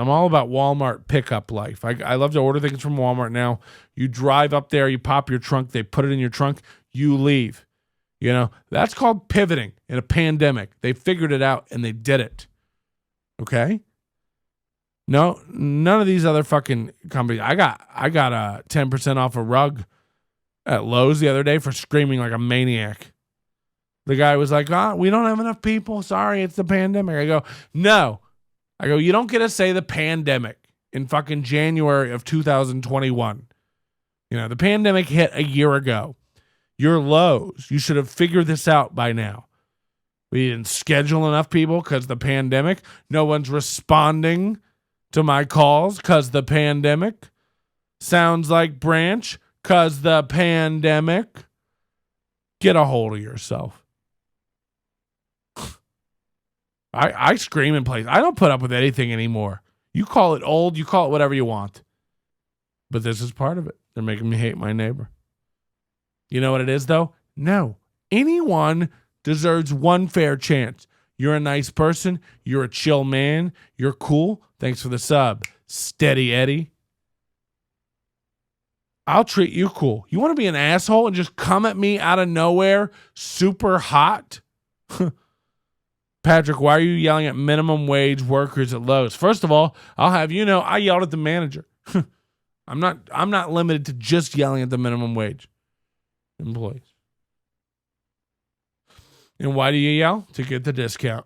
I'm all about Walmart pickup life. I love to order things from Walmart now. You drive up there, you pop your trunk, they put it in your trunk, you leave. You know, that's called pivoting in a pandemic. They figured it out and they did it. Okay? No, none of these other fucking companies. I got a 10% off a rug at Lowe's the other day for screaming like a maniac. The guy was like, we don't have enough people. Sorry, it's the pandemic. I go, no. I go, you don't get to say the pandemic in fucking January of 2021. You know, the pandemic hit a year ago. You're Lowe's. You should have figured this out by now. We didn't schedule enough people because the pandemic. No one's responding to my calls because the pandemic. Sounds like Branch because the pandemic. Get a hold of yourself. I scream in place. I don't put up with anything anymore. You call it old, you call it whatever you want. But this is part of it. They're making me hate my neighbor. You know what it is, though? No. Anyone deserves one fair chance. You're a nice person. You're a chill man. You're cool. Thanks for the sub. Steady Eddie. I'll treat you cool. You want to be an asshole and just come at me out of nowhere super hot? Patrick, why are you yelling at minimum wage workers at Lowe's? First of all, I'll have you know I yelled at the manager. I'm not limited to just yelling at the minimum wage employees. And why do you yell? To get the discount.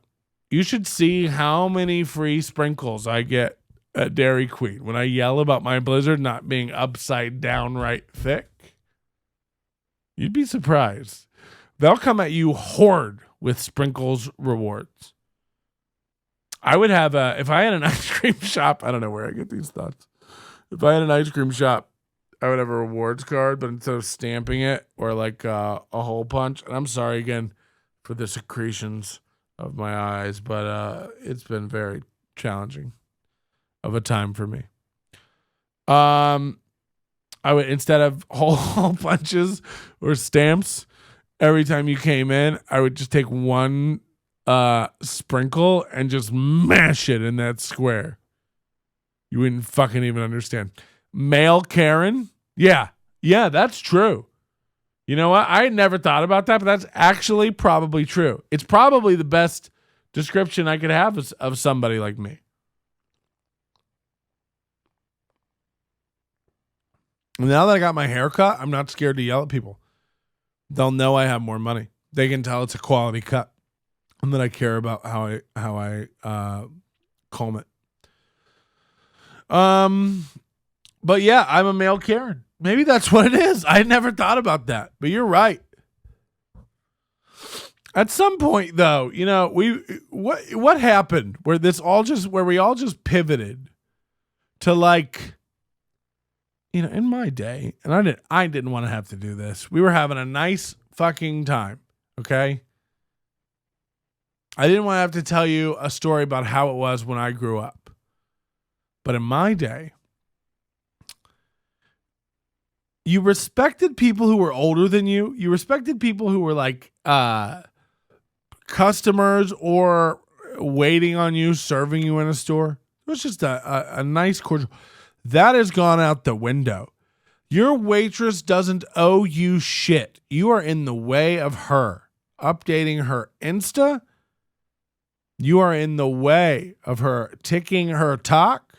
You should see how many free sprinkles I get at Dairy Queen when I yell about my Blizzard not being upside down right thick. You'd be surprised. They'll come at you horde with sprinkles rewards. I would have if I had an ice cream shop, I don't know where I get these thoughts. If I had an ice cream shop, I would have a rewards card, but instead of stamping it or like a hole punch, and I'm sorry again for the secretions of my eyes, but it's been very challenging of a time for me. I would, instead of hole punches or stamps, every time you came in, I would just take one sprinkle and just mash it in that square. You wouldn't fucking even understand. Male Karen? Yeah, that's true. You know what? I had never thought about that, but that's actually probably true. It's probably the best description I could have of somebody like me. Now that I got my hair cut, I'm not scared to yell at people. They'll know I have more money. They can tell it's a quality cut, and that I care about how I comb it. But yeah, I'm a male Karen. Maybe that's what it is. I never thought about that, but you're right. At some point, though, you know, what happened where we all just pivoted to, like, you know, in my day, and I didn't want to have to do this. We were having a nice fucking time, okay? I didn't want to have to tell you a story about how it was when I grew up. But in my day, you respected people who were older than you. You respected people who were like customers or waiting on you, serving you in a store. It was just a nice, cordial. That has gone out the window. Your waitress doesn't owe you shit. You are in the way of her updating her Insta. You are in the way of her ticking her talk.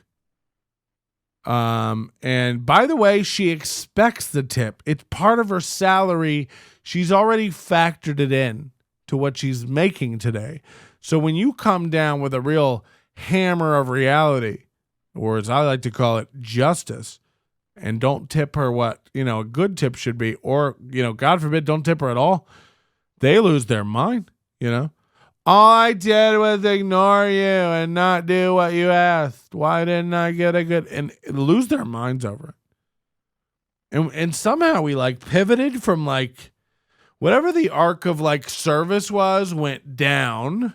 And by the way, she expects the tip. It's part of her salary. She's already factored it in to what she's making today. So when you come down with a real hammer of reality, or as I like to call it, justice, and don't tip her what, you know, a good tip should be, or, you know, God forbid, don't tip her at all, they lose their mind, you know. All I did was ignore you and not do what you asked. Why didn't I get a good... And lose their minds over it. And somehow we, like, pivoted from, like, whatever the arc of, like, service went down,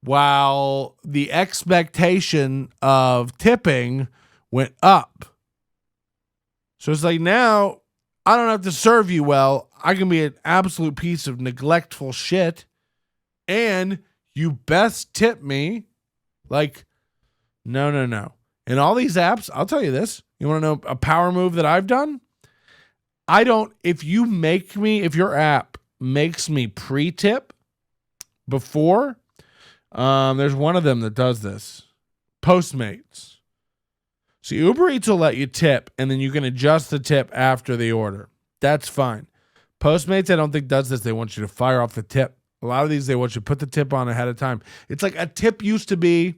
while the expectation of tipping went up. So it's like, now I don't have to serve you well. I can be an absolute piece of neglectful shit. And you best tip me like No, no, no. In all these apps, I'll tell you this. You want to know a power move that I've done? If your app makes me pre-tip before, there's one of them that does this. Postmates. So Uber Eats will let you tip, and then you can adjust the tip after the order. That's fine. Postmates, I don't think does this. They want you to fire off the tip. A lot of these, they want you to put the tip on ahead of time. It's like a tip used to be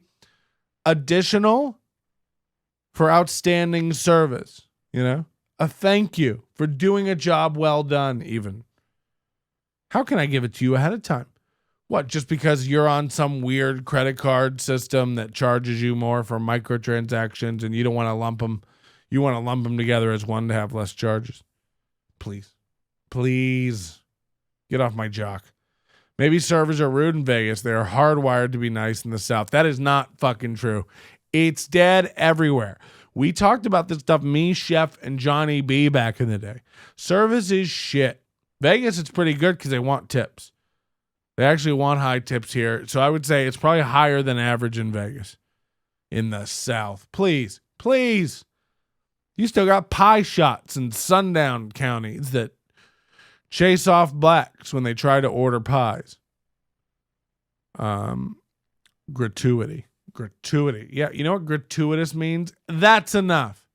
additional for outstanding service, a thank you for doing a job well done even. How can I give it to you ahead of time? What, just because you're on some weird credit card system that charges you more for microtransactions and you don't want to lump them, you want to lump them together as one to have less charges? Please get off my jock. Maybe servers are rude in Vegas. They're hardwired to be nice in the South. That is not fucking true. It's dead everywhere. We talked about this stuff, me, Chef, and Johnny B back in the day. Service is shit. Vegas, it's pretty good because they want tips. They actually want high tips here. So I would say it's probably higher than average in Vegas. In the South. Please. You still got pie shots in sundown counties that chase off blacks when they try to order pies. Gratuity. Yeah, you know what gratuitous means? That's enough.